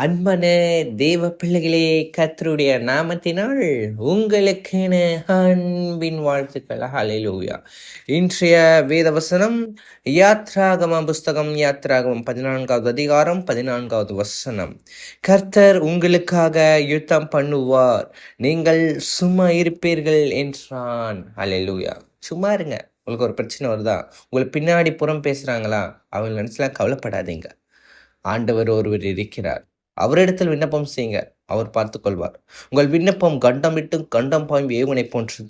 அன்பான தேவ பிள்ளைகளே, கர்த்தருடைய நாமத்தினால் உங்களுக்கென அன்பின் வாழ்த்துக்கள். ஹல்லேலூயா. இன்றைய வேத வசனம் யாத்ராகம புஸ்தகம், யாத்ராகமம் 14வது அதிகாரம் 14வது வசனம். கர்த்தர் உங்களுக்காக யுத்தம் பண்ணுவார், நீங்கள் சும்மா இருப்பீர்கள் என்றான். ஹல்லேலூயா. சும்மா இருங்க. உங்களுக்கு ஒரு பிரச்சனை வருதா, உங்களுக்கு பின்னாடி புறம் பேசுறாங்களா, அவங்க நினைச்சலாம் கவலைப்படாதீங்க. ஆண்டவர் ஒருவர் இருக்கிறார், அவரிடத்தில் விண்ணப்பம் செய்யுங்க, அவர் பார்த்துக் கொள்வார். உங்கள் விண்ணப்பம் கண்டம் விட்டு கண்டம் பாயும் ஏவுனை போன்றது,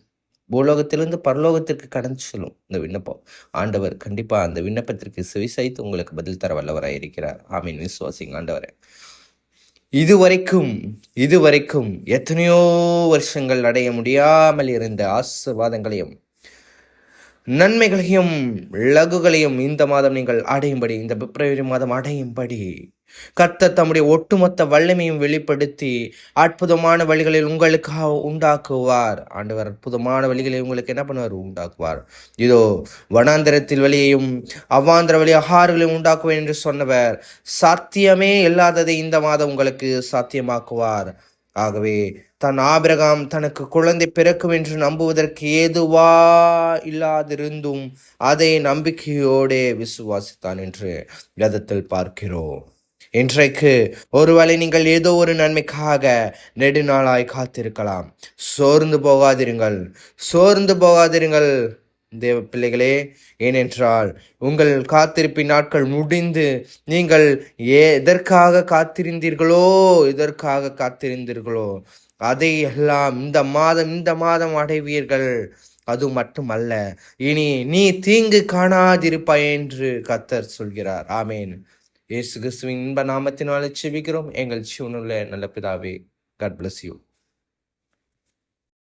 பூலோகத்திலிருந்து பரலோகத்திற்கு கடந்து செல்லும் இந்த விண்ணப்பம். ஆண்டவர் கண்டிப்பா அந்த விண்ணப்பத்திற்கு செவிசாய்த்து உங்களுக்கு பதில் தர வல்லவராய் இருக்கிறார். ஆமீன். விசுவாசிங்க ஆண்டவரை. இதுவரைக்கும் எத்தனையோ வருஷங்கள் அடைய முடியாமல் இருந்த ஆசீர்வாதங்களையும் நன்மைகளையும் லகுகளையும் இந்த மாதம் நீங்கள் அடையும்படி, இந்த பிப்ரவரி மாதம் அடையும்படி கர்த்தர் தம்முடைய ஒட்டுமொத்த வல்லமையும் வெளிப்படுத்தி அற்புதமான வழிகளில் உங்களுக்காக உண்டாக்குவார். ஆண்டவர் அற்புதமான வழிகளில் உங்களுக்கு என்ன பண்ணுவார்? உண்டாக்குவார். இதோ வனாந்திரத்தில் வழியையும் அவ்வாந்திர வழி ஆறுகளையும் உண்டாக்குவேன் என்று சொன்னவர் சாத்தியமே இல்லாததை இந்த மாதம் உங்களுக்கு சாத்தியமாக்குவார். ஆகவே ஆபிரகாம் தனக்கு குழந்தை பிறக்கும் என்று நம்புவதற்கு ஏதுவா இல்லாதிருந்தும் அதை நம்பிக்கையோடு விசுவாசித்தான் என்று வேதத்தில் பார்க்கிறோம். இன்றைக்கு ஒருவேளை நீங்கள் ஏதோ ஒரு நன்மைக்காக நெடுநாளாய் காத்திருக்கலாம். சோர்ந்து போகாதிருங்கள் தேவ பிள்ளைகளே. ஏனென்றால் உங்கள் காத்திருப்பின் நாட்கள் முடிந்து நீங்கள் எதற்காக காத்திருந்தீர்களோ அதை எல்லாம் இந்த மாதம் அடைவீர்கள். அது மட்டுமல்ல, இனி நீ தீங்கு காணாதிருப்பாய் என்று கர்த்தர் சொல்கிறார். ஆமேன். இயேசு கிறிஸ்துவின் இன்ப நாமத்தினாலே ஜெபிக்கிறோம் எங்கள் ஜீவனுள்ள நல்ல பிதாவே. God bless you.